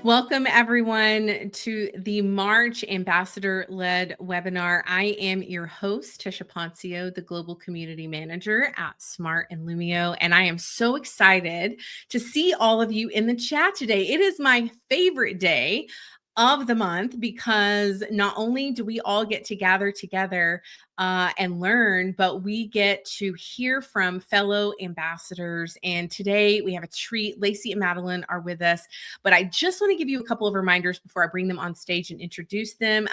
Welcome, everyone, to the March Ambassador-led webinar. I am your host, Tisha Poncio, the Global Community Manager at Smart and Lumio, and I am so excited to see all of you in the chat today. It is my favorite day of the month because not only do we all get to gather together and learn, but we get to hear from fellow ambassadors. And today we have a treat. Lacey and Madeline are with us, but I just want to give you a couple of reminders before I bring them on stage and introduce them.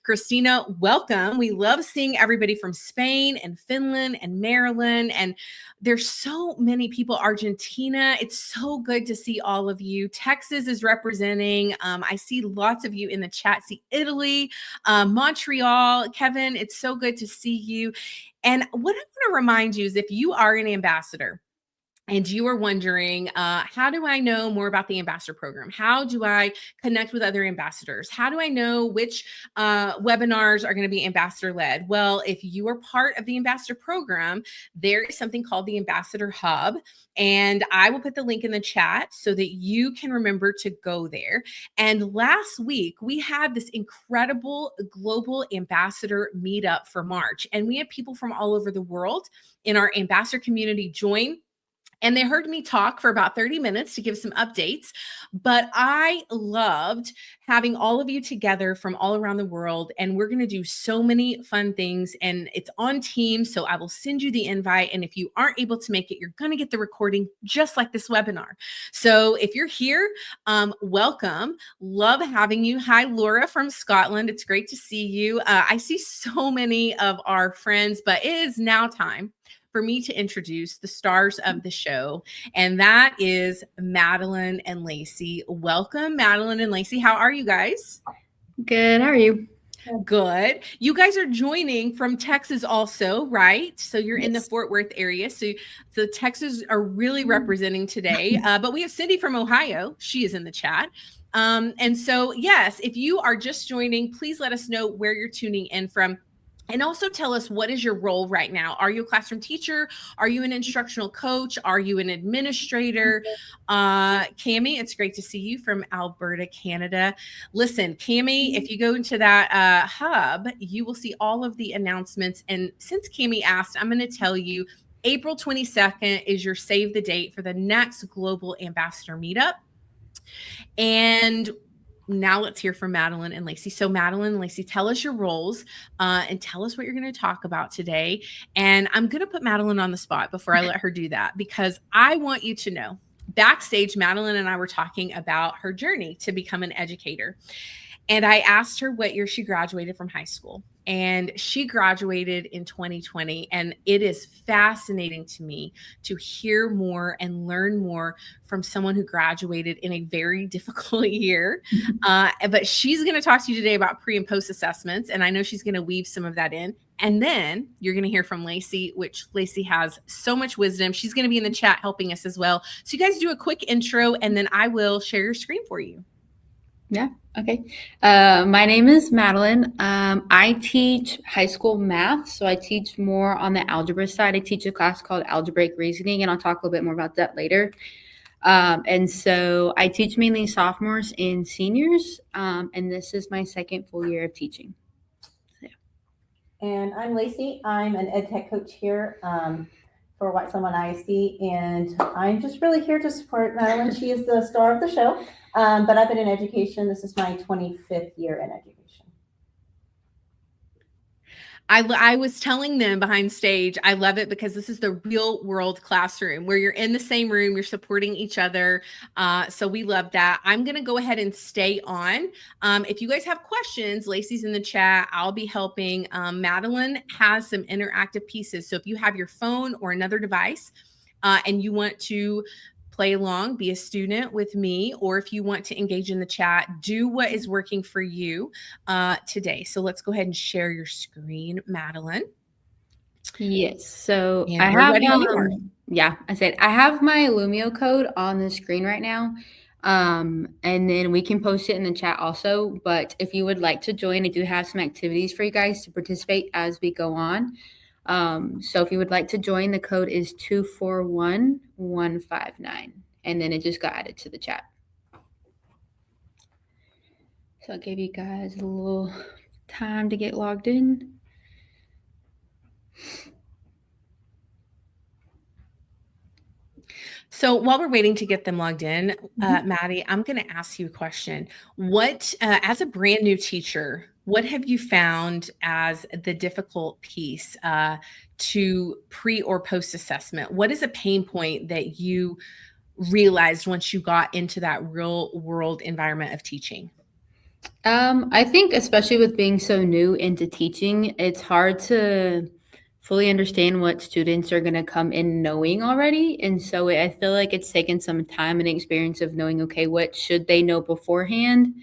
Christina, welcome. We love seeing everybody from Spain and Finland and Maryland, and there's so many people. Argentina, it's so good to see all of you. Texas is representing. I see lots of you in the chat. See Italy, Montreal. Kevin, it's so good to see you. And what I want to remind you is if you are an ambassador, and you are wondering, how do I know more about the ambassador program? How do I connect with other ambassadors? How do I know which webinars are going to be ambassador led? Well, if you are part of the ambassador program, there is something called the Ambassador Hub. And I will put the link in the chat so that you can remember to go there. And last week, we had this incredible global ambassador meetup for March. And we had people from all over the world in our ambassador community join. And they heard me talk for about 30 minutes to give some updates. But I loved having all of you together from all around the world. And we're going to do so many fun things. And it's on Teams. So I will send you the invite. And if you aren't able to make it, you're going to get the recording just like this webinar. So if you're here, welcome. Love having you. Hi, Laura from Scotland. It's great to see you. I see so many of our friends, but it is now time for me to introduce the stars of the show, and that is Madeline and Lacey. Welcome, Madeline and Lacey. How are you guys? Good. How are you? Good. You guys are joining from Texas also, right? So you're in the Fort Worth area. So Texas are really representing today. But we have Cindy from Ohio. She is in the chat. And so, yes, if you are just joining, please let us know where you're tuning in from. And also tell us, what is your role right now? Are you a classroom teacher? Are you an instructional coach? Are you an administrator? Cami, it's great to see you from Alberta, Canada. Listen, Cami, if you go into that hub, you will see all of the announcements. And since Cami asked, I'm going to tell you, April 22nd is your save the date for the next Global Ambassador Meetup. And now let's hear from Madeline and Lacey. So Madeline and Lacey, tell us your roles and tell us what you're going to talk about today. And I'm going to put Madeline on the spot before I let her do that, because I want you to know, backstage, Madeline and I were talking about her journey to become an educator. And I asked her what year she graduated from high school. And she graduated in 2020. And it is fascinating to me to hear more and learn more from someone who graduated in a very difficult year. But she's going to talk to you today about pre and post assessments. And I know she's going to weave some of that in. And then you're going to hear from Lacey, which Lacey has so much wisdom. She's going to be in the chat helping us as well. So you guys do a quick intro, and then I will share your screen for you. Yeah. Okay. My name is Madeline. I teach high school math. So I teach more on the algebra side. I teach a class called Algebraic Reasoning, and I'll talk a little bit more about that later. And so I teach mainly sophomores and seniors. And this is my second full year of teaching. So, yeah. And I'm Lacey. I'm an ed tech coach here for White Salmon ISD, and I'm just really here to support Madeline. She is the star of the show, but I've been in education. This is my 25th year in education. I was telling them behind stage, I love it because this is the real world classroom where you're in the same room, you're supporting each other. So we love that. I'm going to go ahead and stay on. If you guys have questions, Lacey's in the chat. I'll be helping. Madeline has some interactive pieces. So if you have your phone or another device and you want to play along, be a student with me, or if you want to engage in the chat, do what is working for you today. So let's go ahead and share your screen, Madeline. Yes. So And I we're have, ready when you are. yeah, I said I have my Lumio code on the screen right now. And then we can post it in the chat also. But if you would like to join, I do have some activities for you guys to participate as we go on. So if you would like to join, the code is 241159, and then it just got added to the chat. So I'll give you guys a little time to get logged in. So while we're waiting to get them logged in, Maddie, I'm going to ask you a question. What, as a brand new teacher, what have you found as the difficult piece to pre or post assessment? What is a pain point that you realized once you got into that real world environment of teaching? I think especially with being so new into teaching, it's hard to fully understand what students are going to come in knowing already. And so I feel like it's taken some time and experience of knowing, okay, what should they know beforehand?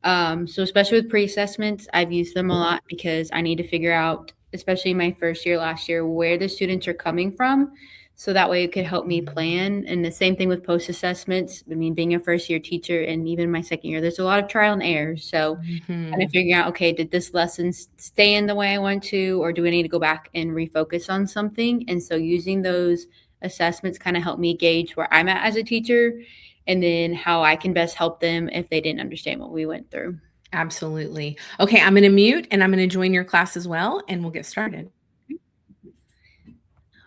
So especially with pre-assessments, I've used them a lot because I need to figure out, especially my first year last year, where the students are coming from. So that way it could help me plan. And the same thing with post-assessments. I mean, being a first-year teacher and even my second year, there's a lot of trial and error. So kind of figuring out, okay, did this lesson stay in the way I want to, or do I need to go back and refocus on something? And so using those assessments kind of helped me gauge where I'm at as a teacher, and then how I can best help them if they didn't understand what we went through. Absolutely. Okay, I'm going to mute and I'm going to join your class as well, and we'll get started. All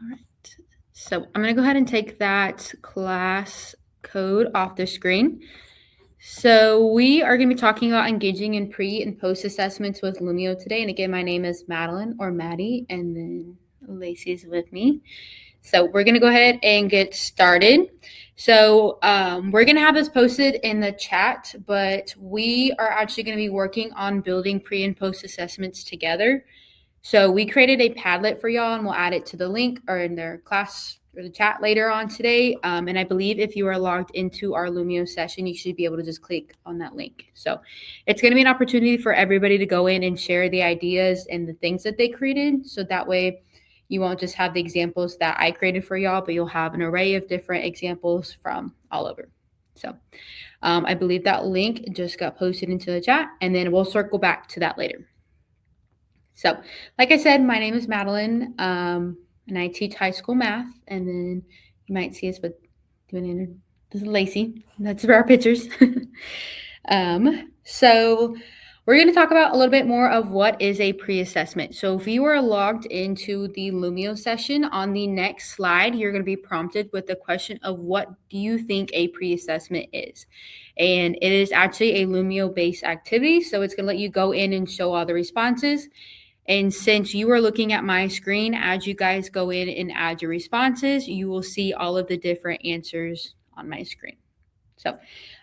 right. So I'm going to go ahead and take that class code off the screen. So we are going to be talking about engaging in pre and post assessments with Lumio today. And again, my name is Madeline or Maddie, and then Lacey is with me. So we're going to go ahead and get started. So we're going to have this posted in the chat, but we are actually going to be working on building pre and post assessments together. So we created a Padlet for y'all, and we'll add it to the link or in their class or the chat later on today. And I believe if you are logged into our Lumio session, you should be able to just click on that link. So it's going to be an opportunity for everybody to go in and share the ideas and the things that they created. So that way you won't just have the examples that I created for y'all, but you'll have an array of different examples from all over. So I believe that link just got posted into the chat, and then we'll circle back to that later. So like I said, my name is Madeline, and I teach high school math. And then you might see us doing this is Lacey. That's for our pictures. So we're going to talk about a little bit more of what is a pre-assessment. So if you are logged into the Lumio session, on the next slide, you're going to be prompted with the question of what do you think a pre-assessment is? And it is actually a Lumio-based activity. So it's going to let you go in and show all the responses. And since you are looking at my screen, as you guys go in and add your responses, you will see all of the different answers on my screen. So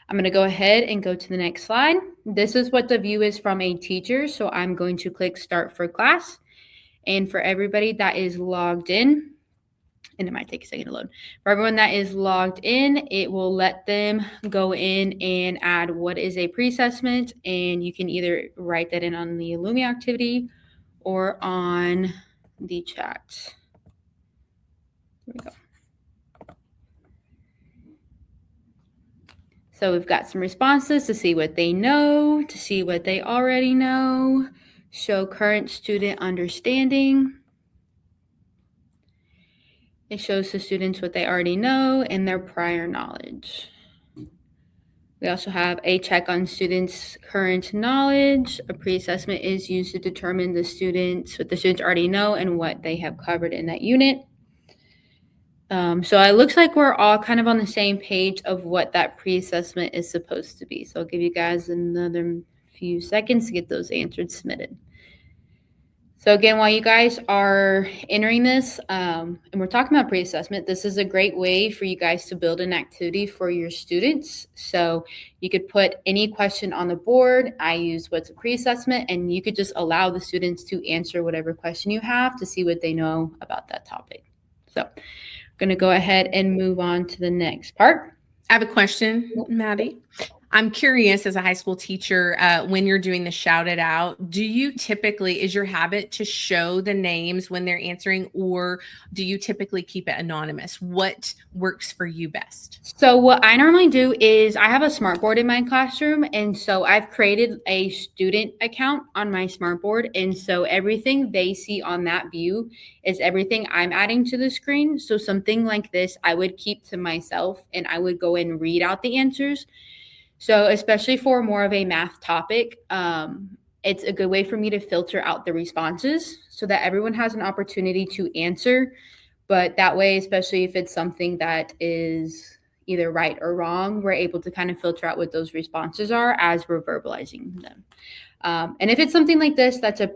I'm going to go ahead and go to the next slide. This is what the view is from a teacher. So I'm going to click Start for Class. And for everybody that is logged in, and it might take a second to load. For everyone that is logged in, it will let them go in and add what is a pre-assessment. And you can either write that in on the Lumio activity or on the chat. There we go. So we've got some responses to see what they know, to see what they already know, show current student understanding. It shows the students what they already know and their prior knowledge. We also have a check on students' current knowledge. A pre-assessment is used to determine what the students already know and what they have covered in that unit. So it looks like we're all kind of on the same page of what that pre-assessment is supposed to be. So I'll give you guys another few seconds to get those answers submitted. So again, while you guys are entering this, and we're talking about pre-assessment, this is a great way for you guys to build an activity for your students. So you could put any question on the board. I use what's a pre-assessment, and you could just allow the students to answer whatever question you have to see what they know about that topic. So I'm going to go ahead and move on to the next part. I have a question, Maddie. I'm curious, as a high school teacher, when you're doing the shout it out, do you typically, is your habit to show the names when they're answering, or do you typically keep it anonymous? What works for you best? So what I normally do is I have a smart board in my classroom, and so I've created a student account on my smart board, and so everything they see on that view is everything I'm adding to the screen. So something like this I would keep to myself, and I would go and read out the answers. So especially for more of a math topic, it's a good way for me to filter out the responses so that everyone has an opportunity to answer. But that way, especially if it's something that is either right or wrong, we're able to kind of filter out what those responses are as we're verbalizing them. And if it's something like this, that's a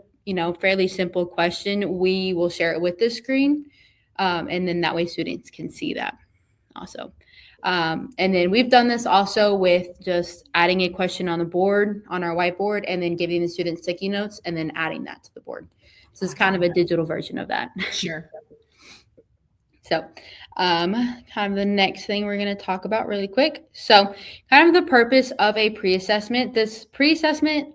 fairly simple question, we will share it with the screen. And then that way students can see that also. And then we've done this also with just adding a question on the board, on our whiteboard, and then giving the students sticky notes and then adding that to the board. So it's kind of a digital version of that. Sure. So kind of the next thing we're going to talk about really quick. So kind of the purpose of a pre-assessment. This pre-assessment,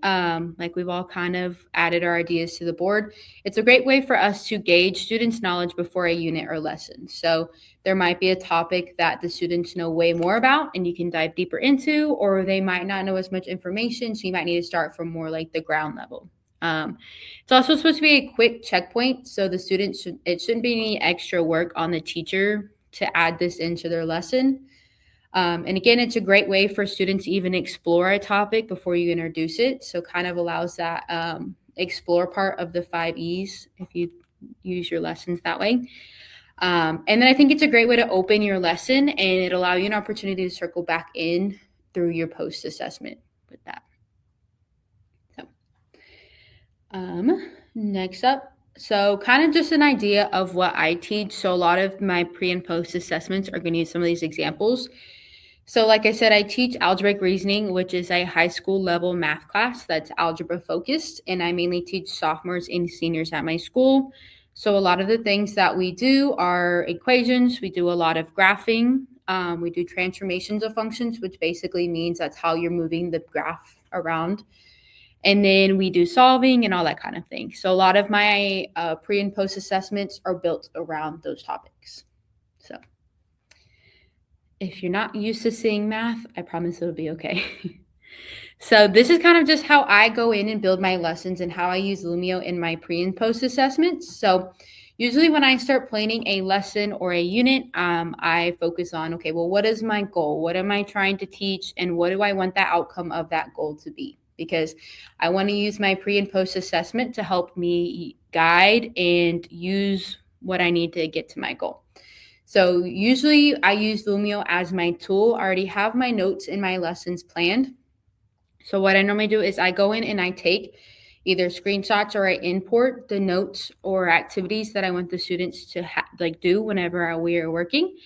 like we've all kind of added our ideas to the board, it's a great way for us to gauge students' knowledge before a unit or lesson. So there might be a topic that the students know way more about and you can dive deeper into, or they might not know as much information. So you might need to start from more like the ground level. It's also supposed to be a quick checkpoint, so the students it shouldn't be any extra work on the teacher to add this into their lesson. And again, it's a great way for students to even explore a topic before you introduce it. So kind of allows that explore part of the 5 E's if you use your lessons that way. And then I think it's a great way to open your lesson, and it'll allow you an opportunity to circle back in through your post-assessment with that. Next up, so kind of just an idea of what I teach. So a lot of my pre and post assessments are going to use some of these examples. So like I said, I teach algebraic reasoning, which is a high school level math class that's algebra focused. And I mainly teach sophomores and seniors at my school. So a lot of the things that we do are equations. We do a lot of graphing. We do transformations of functions, which basically means that's how you're moving the graph around. And then we do solving and all that kind of thing. So a lot of my pre and post assessments are built around those topics. So if you're not used to seeing math, I promise it'll be okay. So this is kind of just how I go in and build my lessons and how I use Lumio in my pre and post assessments. So usually when I start planning a lesson or a unit, I focus on, okay, well, what is my goal? What am I trying to teach? And what do I want the outcome of that goal to be? Because I want to use my pre and post assessment to help me guide and use what I need to get to my goal. So usually I use Lumio as my tool. I already have my notes in my lessons planned. So what I normally do is I go in and I take either screenshots or I import the notes or activities that I want the students to do whenever we are working.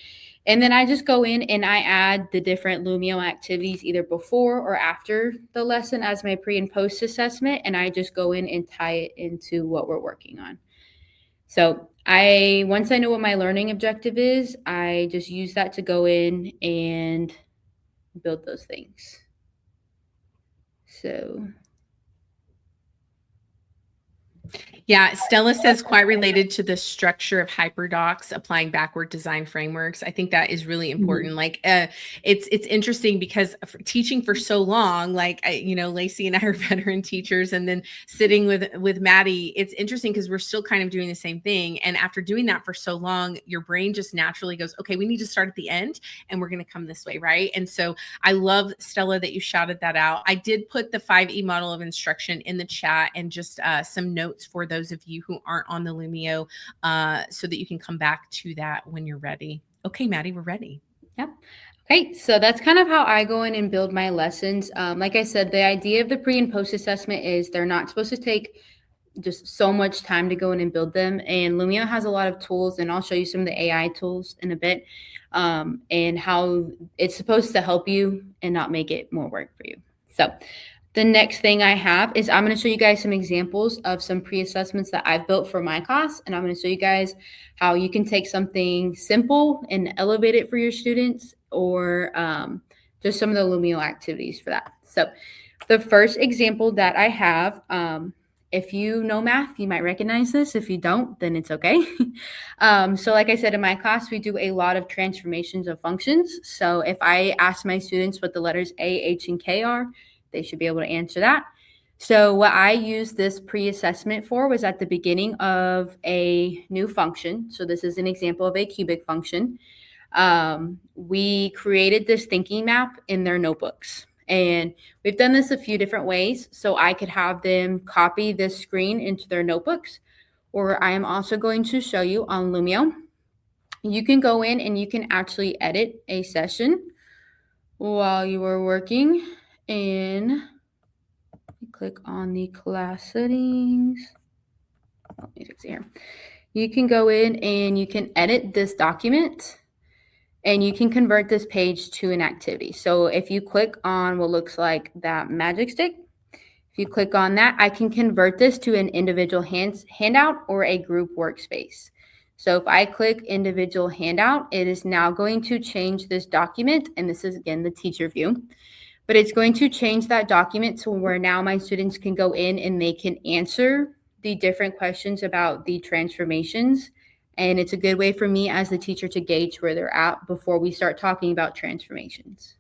And then I just go in and I add the different Lumio activities either before or after the lesson as my pre and post assessment. And I just go in and tie it into what we're working on. So once I know what my learning objective is, I just use that to go in and build those things. So yeah, Stella says quite related to the structure of hyperdocs, applying backward design frameworks. I think that is really important. Like, it's interesting because teaching for so long, like Lacey and I are veteran teachers, and then sitting with Maddie, it's interesting because we're still kind of doing the same thing. And after doing that for so long, your brain just naturally goes, okay, we need to start at the end, and we're going to come this way, right? And so I love, Stella, that you shouted that out. I did put the 5E model of instruction in the chat and just some notes for those of you who aren't on the Lumio so that you can come back to that when you're ready. Okay, Maddie, we're ready. Yep. Okay, so that's kind of how I go in and build my lessons. Like I said, the idea of the pre and post assessment is they're not supposed to take just so much time to go in and build them. And Lumio has a lot of tools, and I'll show you some of the AI tools in a bit, and how it's supposed to help you and not make it more work for you. So the next thing I have is I'm going to show you guys some examples of some pre-assessments that I've built for my class. And I'm going to show you guys how you can take something simple and elevate it for your students, or just some of the Lumio activities for that. So the first example that I have, if you know math, you might recognize this. If you don't, then it's okay. So like I said, in my class, we do a lot of transformations of functions. So if I ask my students what the letters A, H, and K are, they should be able to answer that. So what I used this pre-assessment for was at the beginning of a new function. So this is an example of a cubic function. We created this thinking map in their notebooks. And we've done this a few different ways. So I could have them copy this screen into their notebooks, or I am also going to show you on Lumio. You can go in and you can actually edit a session while you are working, and click on the class settings. Oh, let me fix it here. You can go in and you can edit this document, and you can convert this page to an activity. So if you click on what looks like that magic stick, if you click on that, I can convert this to an individual handout or a group workspace. So if I click individual handout, it is now going to change this document. And this is, again, the teacher view. But it's going to change that document to where now my students can go in and they can answer the different questions about the transformations. And it's a good way for me as the teacher to gauge where they're at before we start talking about transformations.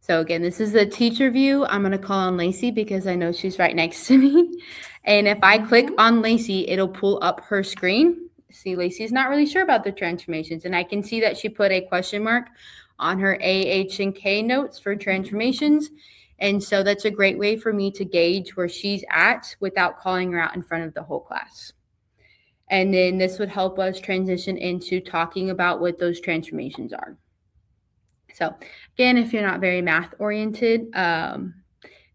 So again, this is the teacher view. I'm going to call on Lacey because I know she's right next to me. And if I click on Lacey, it'll pull up her screen. See, Lacey's not really sure about the transformations. And I can see that she put a question mark on her A, H, and K notes for transformations. And so that's a great way for me to gauge where she's at without calling her out in front of the whole class. And then this would help us transition into talking about what those transformations are. So again, if you're not very math oriented,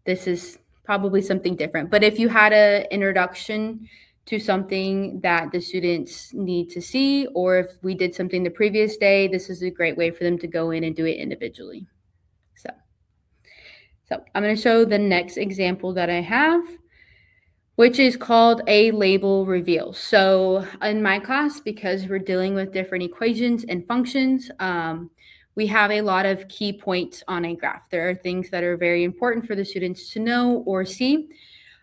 this is probably something different. But if you had an introduction to something that the students need to see, or if we did something the previous day, this is a great way for them to go in and do it individually. So I'm going to show the next example that I have, which is called a label reveal. So in my class, because we're dealing with different equations and functions, we have a lot of key points on a graph. There are things that are very important for the students to know or see.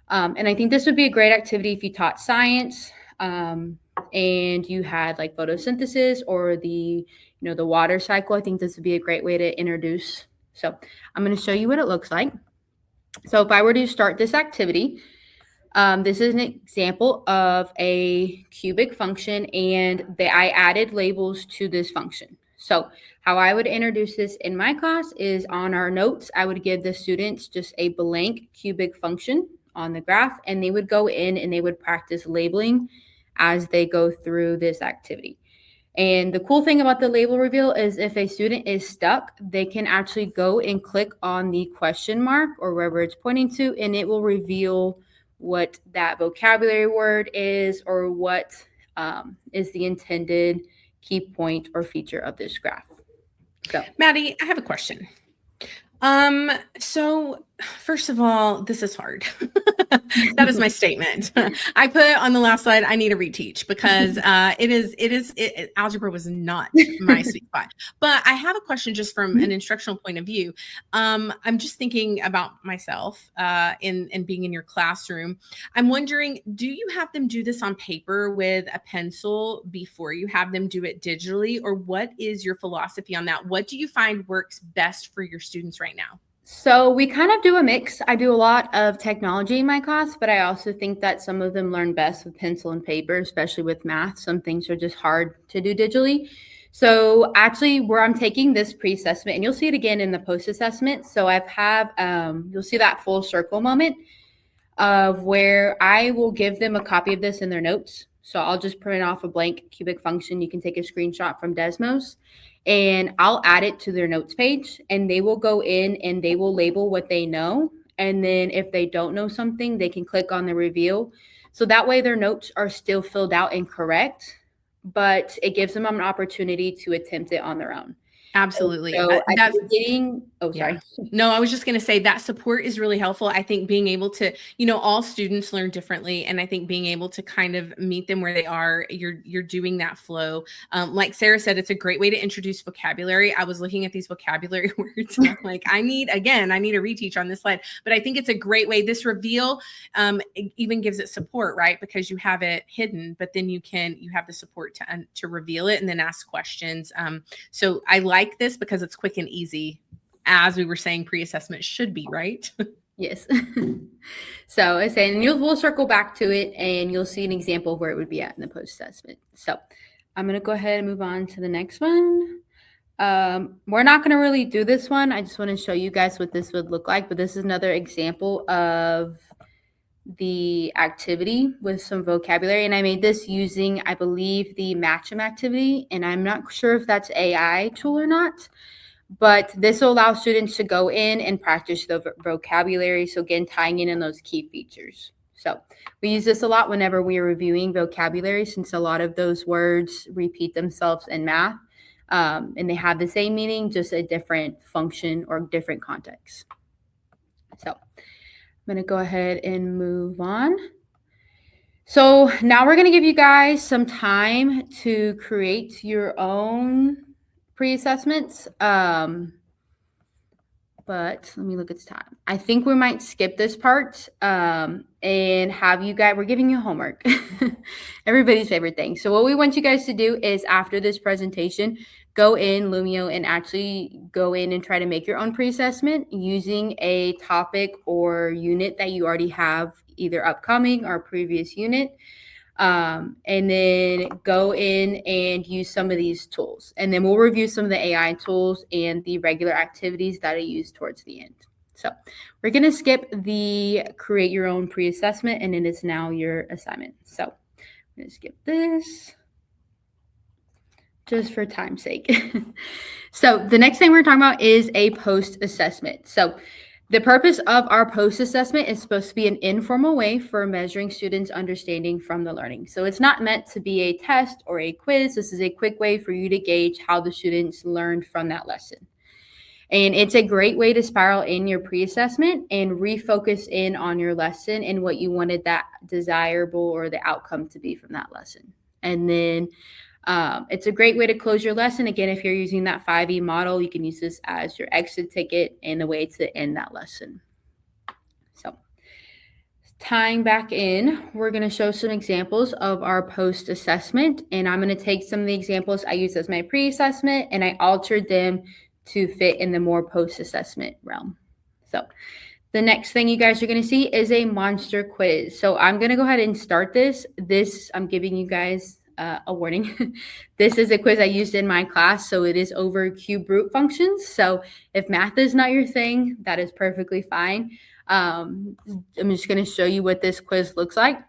And I think this would be a great activity if you taught science and you had like photosynthesis or the water cycle. I think this would be a great way to introduce. So I'm going to show you what it looks like. So if I were to start this activity, this is an example of a cubic function, and I added labels to this function. So how I would introduce this in my class is on our notes, I would give the students just a blank cubic function on the graph, and they would go in and they would practice labeling as they go through this activity. And the cool thing about the label reveal is if a student is stuck, they can actually go and click on the question mark or wherever it's pointing to, and it will reveal what that vocabulary word is or what is the intended key point or feature of this graph. So, Maddie, I have a question. So first of all, this is hard. That is my statement. I put on the last slide, I need to reteach because algebra was not my sweet spot. But I have a question just from an instructional point of view. I'm just thinking about myself in being in your classroom. I'm wondering, do you have them do this on paper with a pencil before you have them do it digitally? Or what is your philosophy on that? What do you find works best for your students right now? So we kind of do a mix. I do a lot of technology in my class, but I also think that some of them learn best with pencil and paper, especially with math. Some things are just hard to do digitally. So actually where I'm taking this pre-assessment, and you'll see it again in the post-assessment. So you'll see that full circle moment of where I will give them a copy of this in their notes. So I'll just print off a blank cubic function. You can take a screenshot from Desmos, and I'll add it to their notes page, and they will go in and they will label what they know. And then if they don't know something, they can click on the reveal. So that way their notes are still filled out and correct, but it gives them an opportunity to attempt it on their own. Absolutely. So Oh, sorry. No, I was just going to say that support is really helpful. I think being able to, all students learn differently, and I think being able to kind of meet them where they are, you're doing that flow. Like Sarah said, it's a great way to introduce vocabulary. I was looking at these vocabulary words, and I'm like, I need a reteach on this slide. But I think it's a great way. This reveal it even gives it support, right? Because you have it hidden, but then you have the support to reveal it and then ask questions. So I like this because it's quick and easy. As we were saying, pre-assessment should be, right? Yes. So I say, and we'll circle back to it, and you'll see an example of where it would be at in the post-assessment. So I'm going to go ahead and move on to the next one. We're not going to really do this one. I just want to show you guys what this would look like, but this is another example of the activity with some vocabulary, and I made this using, I believe, the Match 'em activity, and I'm not sure if that's AI tool or not. But this will allow students to go in and practice the vocabulary. So again, tying in those key features. So we use this a lot whenever we are reviewing vocabulary, since a lot of those words repeat themselves in math, and they have the same meaning, just a different function or different context. So I'm going to go ahead and move on. So now we're going to give you guys some time to create your own pre-assessments. But let me look at the time. I think we might skip this part and have you guys, we're giving you homework. Everybody's favorite thing. So what we want you guys to do is, after this presentation, go in Lumio and actually go in and try to make your own pre-assessment using a topic or unit that you already have, either upcoming or previous unit. And then go in and use some of these tools. And then we'll review some of the AI tools and the regular activities that I use towards the end. So we're going to skip the create your own pre-assessment, and it is now your assignment. So I'm going to skip this just for time's sake. So the next thing we're talking about is a post-assessment. So the purpose of our post-assessment is supposed to be an informal way for measuring students' understanding from the learning. So it's not meant to be a test or a quiz. This is a quick way for you to gauge how the students learned from that lesson. And it's a great way to spiral in your pre-assessment and refocus in on your lesson and what you wanted that desirable or the outcome to be from that lesson. And then it's a great way to close your lesson. Again, if you're using that 5E model, you can use this as your exit ticket and a way to end that lesson. So tying back in, we're going to show some examples of our post-assessment, and I'm going to take some of the examples I used as my pre-assessment, and I altered them to fit in the more post-assessment realm. So the next thing you guys are going to see is a monster quiz. So I'm going to go ahead and start this. I'm giving you guys a warning. This is a quiz I used in my class, so it is over cube root functions. So if math is not your thing, that is perfectly fine. I'm just going to show you what this quiz looks like.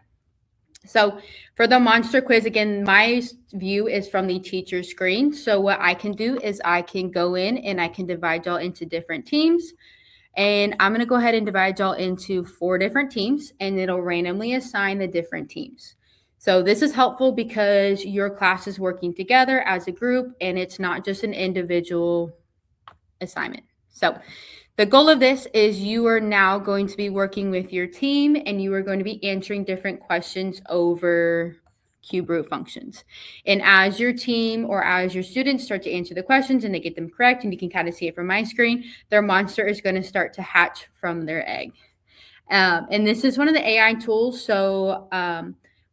So for the monster quiz, again, my view is from the teacher screen. So what I can do is I can go in and I can divide y'all into different teams. And I'm going to go ahead and divide y'all into 4 different teams, and it'll randomly assign the different teams. So this is helpful because your class is working together as a group, and it's not just an individual assignment. So the goal of this is you are now going to be working with your team, and you are going to be answering different questions over cube root functions. And as your team or as your students start to answer the questions and they get them correct, and you can kind of see it from my screen, their monster is going to start to hatch from their egg. And this is one of the AI tools. So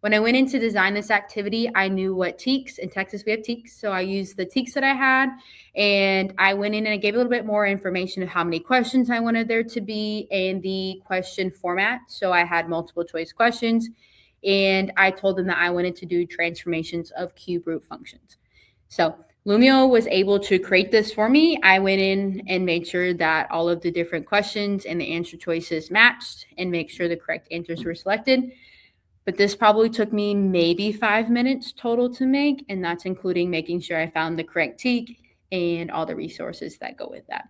when I went in to design this activity, I knew what TEKS, in Texas we have TEKS, so I used the TEKS that I had, and I went in and I gave a little bit more information of how many questions I wanted there to be and the question format. So I had multiple choice questions, and I told them that I wanted to do transformations of cube root functions. So Lumio was able to create this for me. I went in and made sure that all of the different questions and the answer choices matched and make sure the correct answers were selected. But this probably took me maybe 5 minutes total to make, and that's including making sure I found the correct TEK and all the resources that go with that.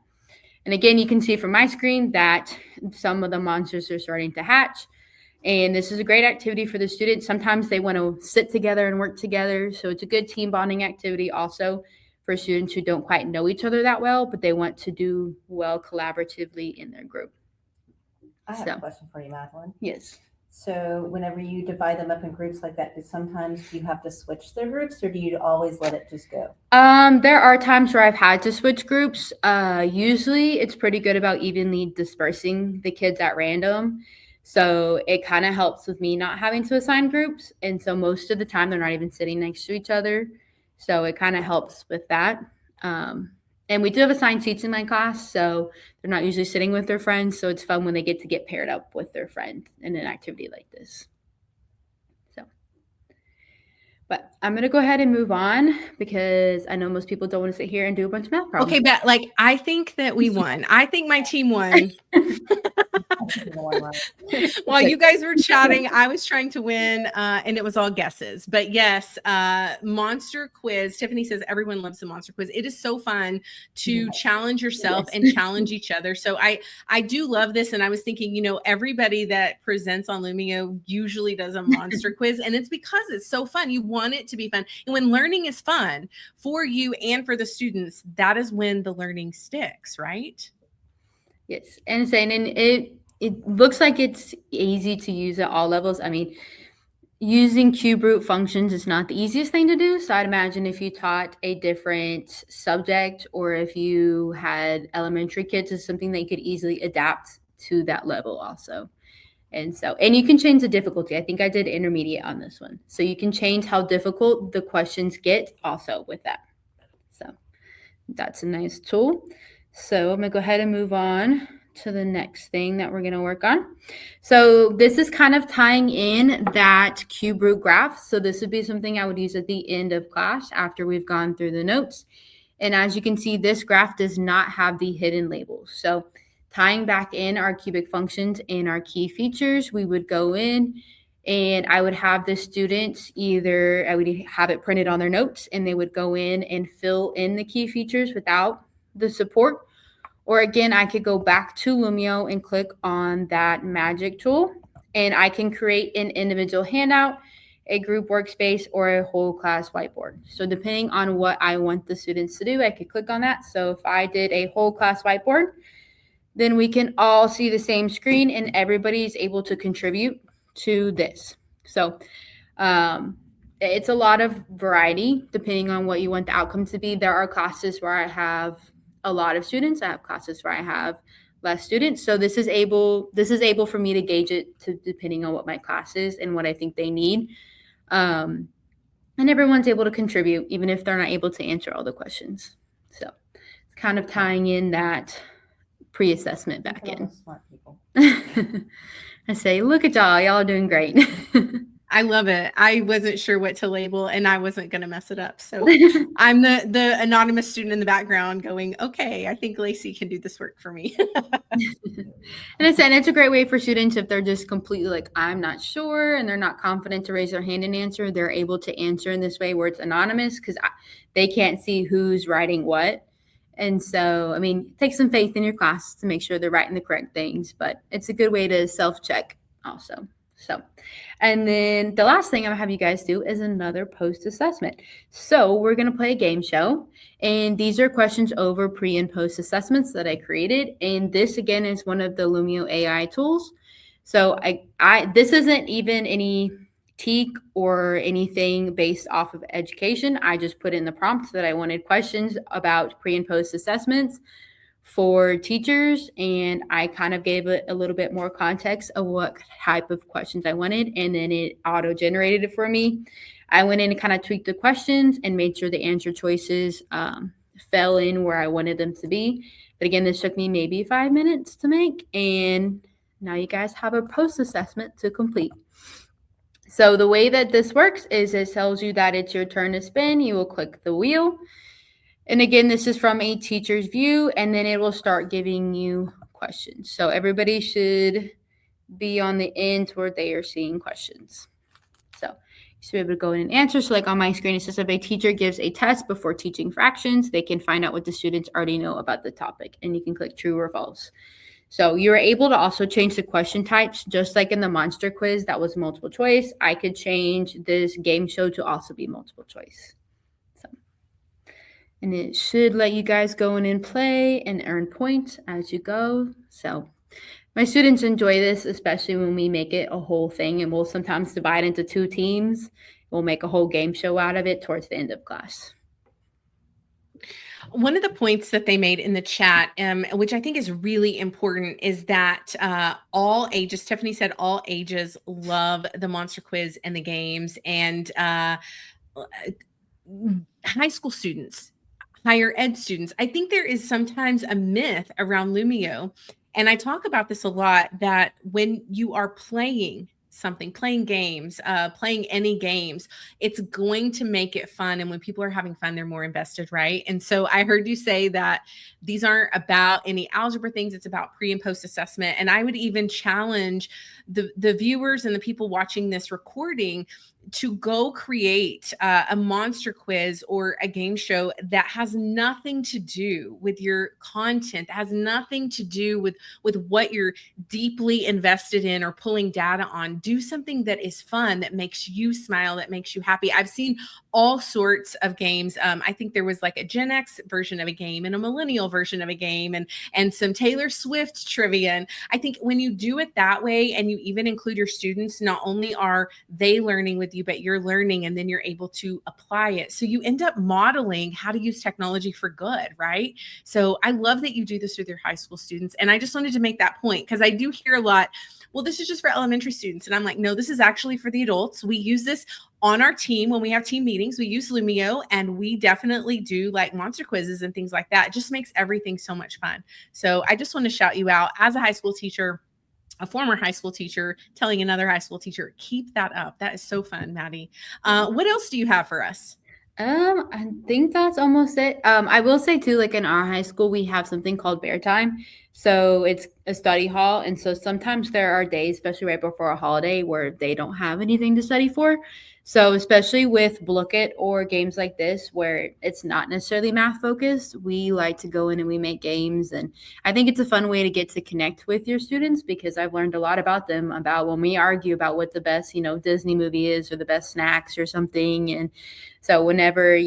And again, you can see from my screen that some of the monsters are starting to hatch, and this is a great activity for the students. Sometimes they want to sit together and work together, so it's a good team bonding activity also for students who don't quite know each other that well, but they want to do well collaboratively in their group. I have a question for you, Madeline. Yes. So whenever you divide them up in groups like that, do sometimes you have to switch their groups, or do you always let it just go? There are times where I've had to switch groups. Usually it's pretty good about evenly dispersing the kids at random. So it kind of helps with me not having to assign groups. And so most of the time they're not even sitting next to each other. So it kind of helps with that. And we do have assigned seats in my class, so they're not usually sitting with their friends. So it's fun when they get to get paired up with their friend in an activity like this. So, but I'm going to go ahead and move on because I know most people don't want to sit here and do a bunch of math problems. Okay, but like, I think that we won. I think my team won. While you guys were chatting, I was trying to win, and it was all guesses. But yes, monster quiz. Tiffany says everyone loves the monster quiz. It is so fun to challenge yourself and challenge each other. So I do love this. And I was thinking, you know, everybody that presents on Lumio usually does a monster quiz, and it's because it's so fun. You want it to be fun. And when learning is fun for you and for the students, that is when the learning sticks, right? Yes. And it looks like it's easy to use at all levels. I mean, using cube root functions is not the easiest thing to do. So I'd imagine if you taught a different subject or if you had elementary kids, it's something they could easily adapt to that level also. And you can change the difficulty. I think I did intermediate on this one. So you can change how difficult the questions get also with that. So that's a nice tool. So I'm going to go ahead and move on to the next thing that we're going to work on. So this is kind of tying in that cube root graph. So this would be something I would use at the end of class after we've gone through the notes. And as you can see, this graph does not have the hidden labels. So tying back in our cubic functions and our key features, we would go in and I would have the students I would have it printed on their notes and they would go in and fill in the key features without the support. Or again, I could go back to Lumio and click on that magic tool and I can create an individual handout, a group workspace, or a whole class whiteboard. So depending on what I want the students to do, I could click on that. So if I did a whole class whiteboard, then we can all see the same screen and everybody's able to contribute to this. So it's a lot of variety depending on what you want the outcome to be. There are classes where I have a lot of students. I have classes where I have less students. So this is able for me to gauge it depending on what my class is and what I think they need. And everyone's able to contribute even if they're not able to answer all the questions. So it's kind of tying in that pre-assessment back in. Smart people. I say, look at y'all are doing great. I love it. I wasn't sure what to label and I wasn't going to mess it up. So I'm the anonymous student in the background going, okay, I think Lacey can do this work for me. And it's a great way for students if they're just completely like, I'm not sure, and they're not confident to raise their hand and answer. They're able to answer in this way where it's anonymous because they can't see who's writing what. And so, I mean, take some faith in your class to make sure they're writing the correct things, but it's a good way to self-check also. So, and then the last thing I'm gonna have you guys do is another post-assessment. So we're going to play a game show, and these are questions over pre and post assessments that I created. And this again is one of the Lumio AI tools. So this isn't even any TEK or anything based off of education. I just put in the prompt that I wanted questions about pre and post assessments for teachers, and I kind of gave it a little bit more context of what type of questions I wanted, and then it auto-generated it for me. I went in and kind of tweaked the questions and made sure the answer choices fell in where I wanted them to be. But again, this took me maybe 5 minutes to make, and now you guys have a post-assessment to complete. So the way that this works is it tells you that it's your turn to spin. You will click the wheel. And again, this is from a teacher's view, and then it will start giving you questions. So everybody should be on the end where they are seeing questions. So you should be able to go in and answer. So like on my screen, it says if a teacher gives a test before teaching fractions, they can find out what the students already know about the topic, and you can click true or false. So you're able to also change the question types, just like in the monster quiz that was multiple choice. I could change this game show to also be multiple choice. and it should let you guys go in and play and earn points as you go. So my students enjoy this, especially when we make it a whole thing, and we'll sometimes divide into 2 teams. We'll make a whole game show out of it towards the end of class. One of the points that they made in the chat, which I think is really important, is that all ages, Tiffany said all ages love the monster quiz and the games, and high school students, higher ed students. I think there is sometimes a myth around Lumio, and I talk about this a lot, that when you are playing something, playing games, playing any games, it's going to make it fun. And when people are having fun, they're more invested, right? And so I heard you say that these aren't about any algebra things, it's about pre and post assessment. And I would even challenge the viewers and the people watching this recording to go create a monster quiz or a game show that has nothing to do with your content, that has nothing to do with what you're deeply invested in or pulling data on. Do something that is fun, that makes you smile, that makes you happy. I've seen all sorts of games. I think there was like a Gen X version of a game and a millennial version of a game, and some Taylor Swift trivia. And I think when you do it that way, and you even include your students, not only are they learning with you, but you're learning, and then you're able to apply it. So you end up modeling how to use technology for good, right? So I love that you do this with your high school students. And I just wanted to make that point, because I do hear a lot, well, this is just for elementary students. And I'm like, no, this is actually for the adults. We use this on our team when we have team meetings. We use Lumio, and we definitely do like monster quizzes and things like that. It just makes everything so much fun. So I just want to shout you out as a high school teacher, a former high school teacher, telling another high school teacher, keep that up. That is so fun, Maddie. What else do you have for us? I think that's almost it. I will say too, like in our high school, we have something called Bear Time. So it's a study hall. And so sometimes there are days, especially right before a holiday, where they don't have anything to study for. So especially with Look It or games like this, where it's not necessarily math focused, we like to go in and we make games. And I think it's a fun way to get to connect with your students, because I've learned a lot about them, about when we argue about what the best, Disney movie is, or the best snacks or something. And so whenever,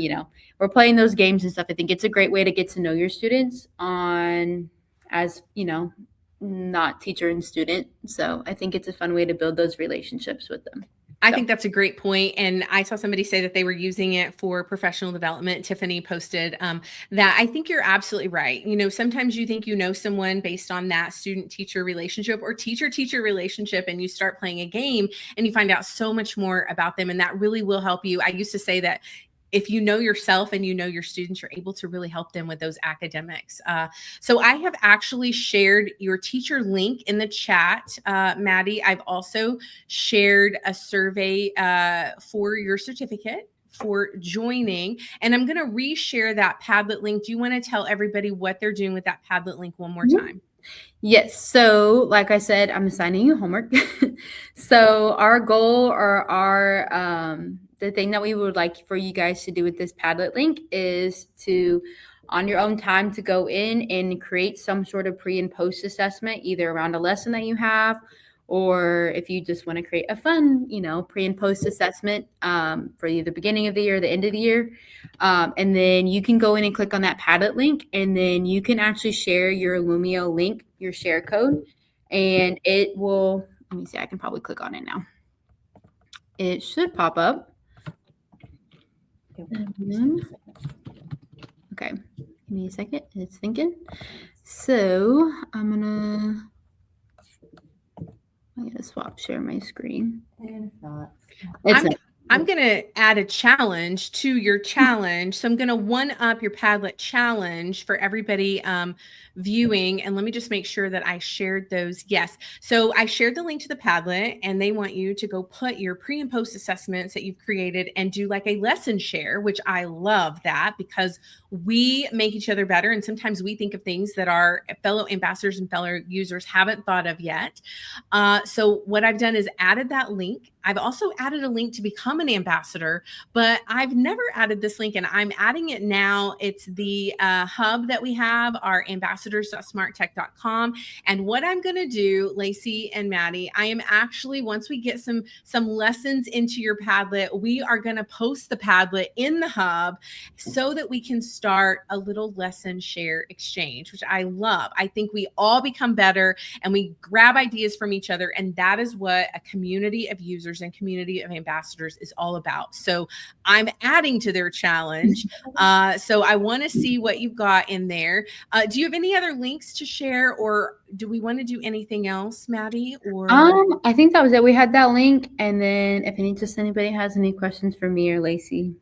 we're playing those games and stuff, I think it's a great way to get to know your students as, not teacher and student. So I think it's a fun way to build those relationships with them. I think that's a great point. And I saw somebody say that they were using it for professional development. Tiffany posted that. I think you're absolutely right. Sometimes you think you know someone based on that student-teacher relationship or teacher-teacher relationship, and you start playing a game and you find out so much more about them. And that really will help you. I used to say that if you know yourself and you know your students, you're able to really help them with those academics. So I have actually shared your teacher link in the chat, Maddie. I've also shared a survey for your certificate for joining, and I'm going to reshare that Padlet link. Do you want to tell everybody what they're doing with that Padlet link one more time? Yes. So like I said, I'm assigning you homework. So our goal, or the thing that we would like for you guys to do with this Padlet link is to, on your own time, to go in and create some sort of pre and post assessment, either around a lesson that you have, or if you just want to create a fun, pre and post assessment for either the beginning of the year or the end of the year. And then you can go in and click on that Padlet link, and then you can actually share your Lumio link, your share code, and it will, let me see, I can probably click on it now. It should pop up. Okay, give me a second. It's thinking. So I gotta share my screen. And if not, I'm going to add a challenge to your challenge. So I'm going to one up your Padlet challenge for everybody viewing. And let me just make sure that I shared those. Yes. So I shared the link to the Padlet, and they want you to go put your pre and post assessments that you've created and do like a lesson share, which I love that, because we make each other better. And sometimes we think of things that our fellow ambassadors and fellow users haven't thought of yet. So what I've done is added that link I've also added a link to become an ambassador, but I've never added this link, and I'm adding it now. It's the hub that we have, our ambassadors.smarttech.com. And what I'm going to do, Lacey and Maddie, I am actually, once we get some lessons into your Padlet, we are going to post the Padlet in the hub so that we can start a little lesson share exchange, which I love. I think we all become better and we grab ideas from each other. And that is what a community of users and community of ambassadors is all about. So I'm adding to their challenge. So I want to see what you've got in there. Do you have any other links to share, or do we want to do anything else, Maddie? Or I think that was it. We had that link, and then if anybody has any questions for me or Lacey.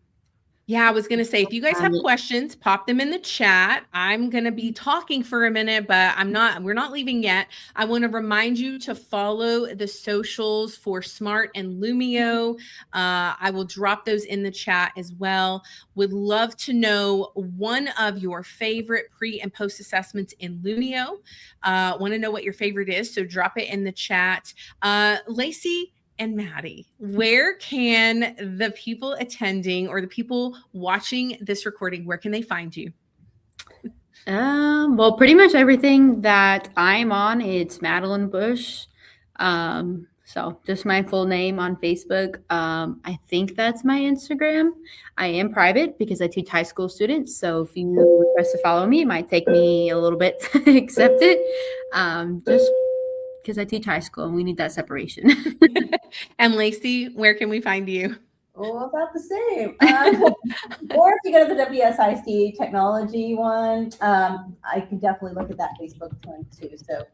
Yeah, I was going to say, if you guys have questions, pop them in the chat. I'm going to be talking for a minute, but we're not leaving yet. I want to remind you to follow the socials for Smart and Lumio. I will drop those in the chat as well. Would love to know one of your favorite pre and post assessments in Lumio. Want to know what your favorite is, so drop it in the chat. Lacey and Maddie, where can the people attending or the people watching this recording, where can they find you? Well, pretty much everything that I'm on, it's Madeline Bush. So just my full name on Facebook. I think that's my Instagram. I am private because I teach high school students. So if you request to follow me, it might take me a little bit to accept it. Just because I teach high school and we need that separation. And Lacey, where can we find you? Oh, about the same. Or if you go to the WSIC technology one, I can definitely look at that Facebook one too. So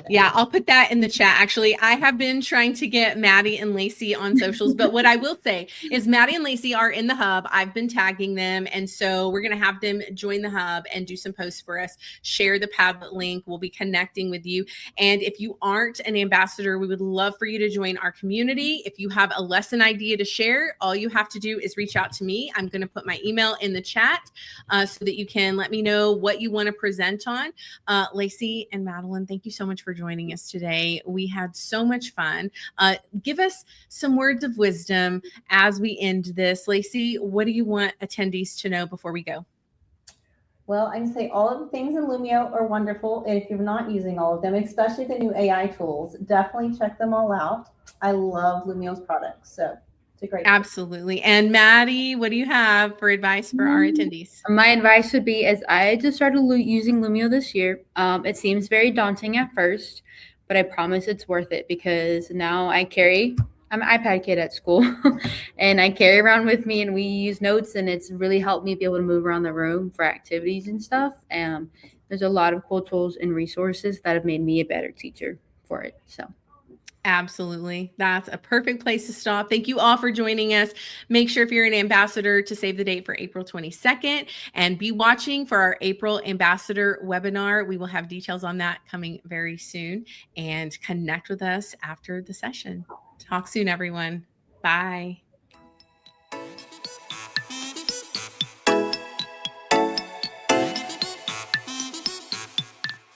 yeah, I'll put that in the chat. Actually, I have been trying to get Maddie and Lacey on socials, but what I will say is Maddie and Lacey are in the hub. I've been tagging them, and so we're going to have them join the hub and do some posts for us. Share the Padlet link. We'll be connecting with you. And if you aren't an ambassador, we would love for you to join our community. If you have a lesson idea to share, all you have to do is reach out to me. I'm going to put my email in the chat so that you can let me know what you want to present on. Lacey and Madeline, thank you so much for joining us today. We had so much fun. Give us some words of wisdom as we end this. Lacey, what do you want attendees to know before we go? Well, I can say all of the things in Lumio are wonderful. And if you're not using all of them, especially the new AI tools, definitely check them all out. I love Lumio's products. So it's a great. Absolutely. And Maddie, what do you have for advice for our attendees? My advice would be, as I just started using Lumio this year, it seems very daunting at first, but I promise it's worth it because now I'm an iPad kid at school and I carry around with me and we use notes, and it's really helped me be able to move around the room for activities and stuff. There's a lot of cool tools and resources that have made me a better teacher for it. So. Absolutely. That's a perfect place to stop. Thank you all for joining us. Make sure if you're an ambassador to save the date for April 22nd and be watching for our April ambassador webinar. We will have details on that coming very soon, and connect with us after the session. Talk soon, everyone. Bye.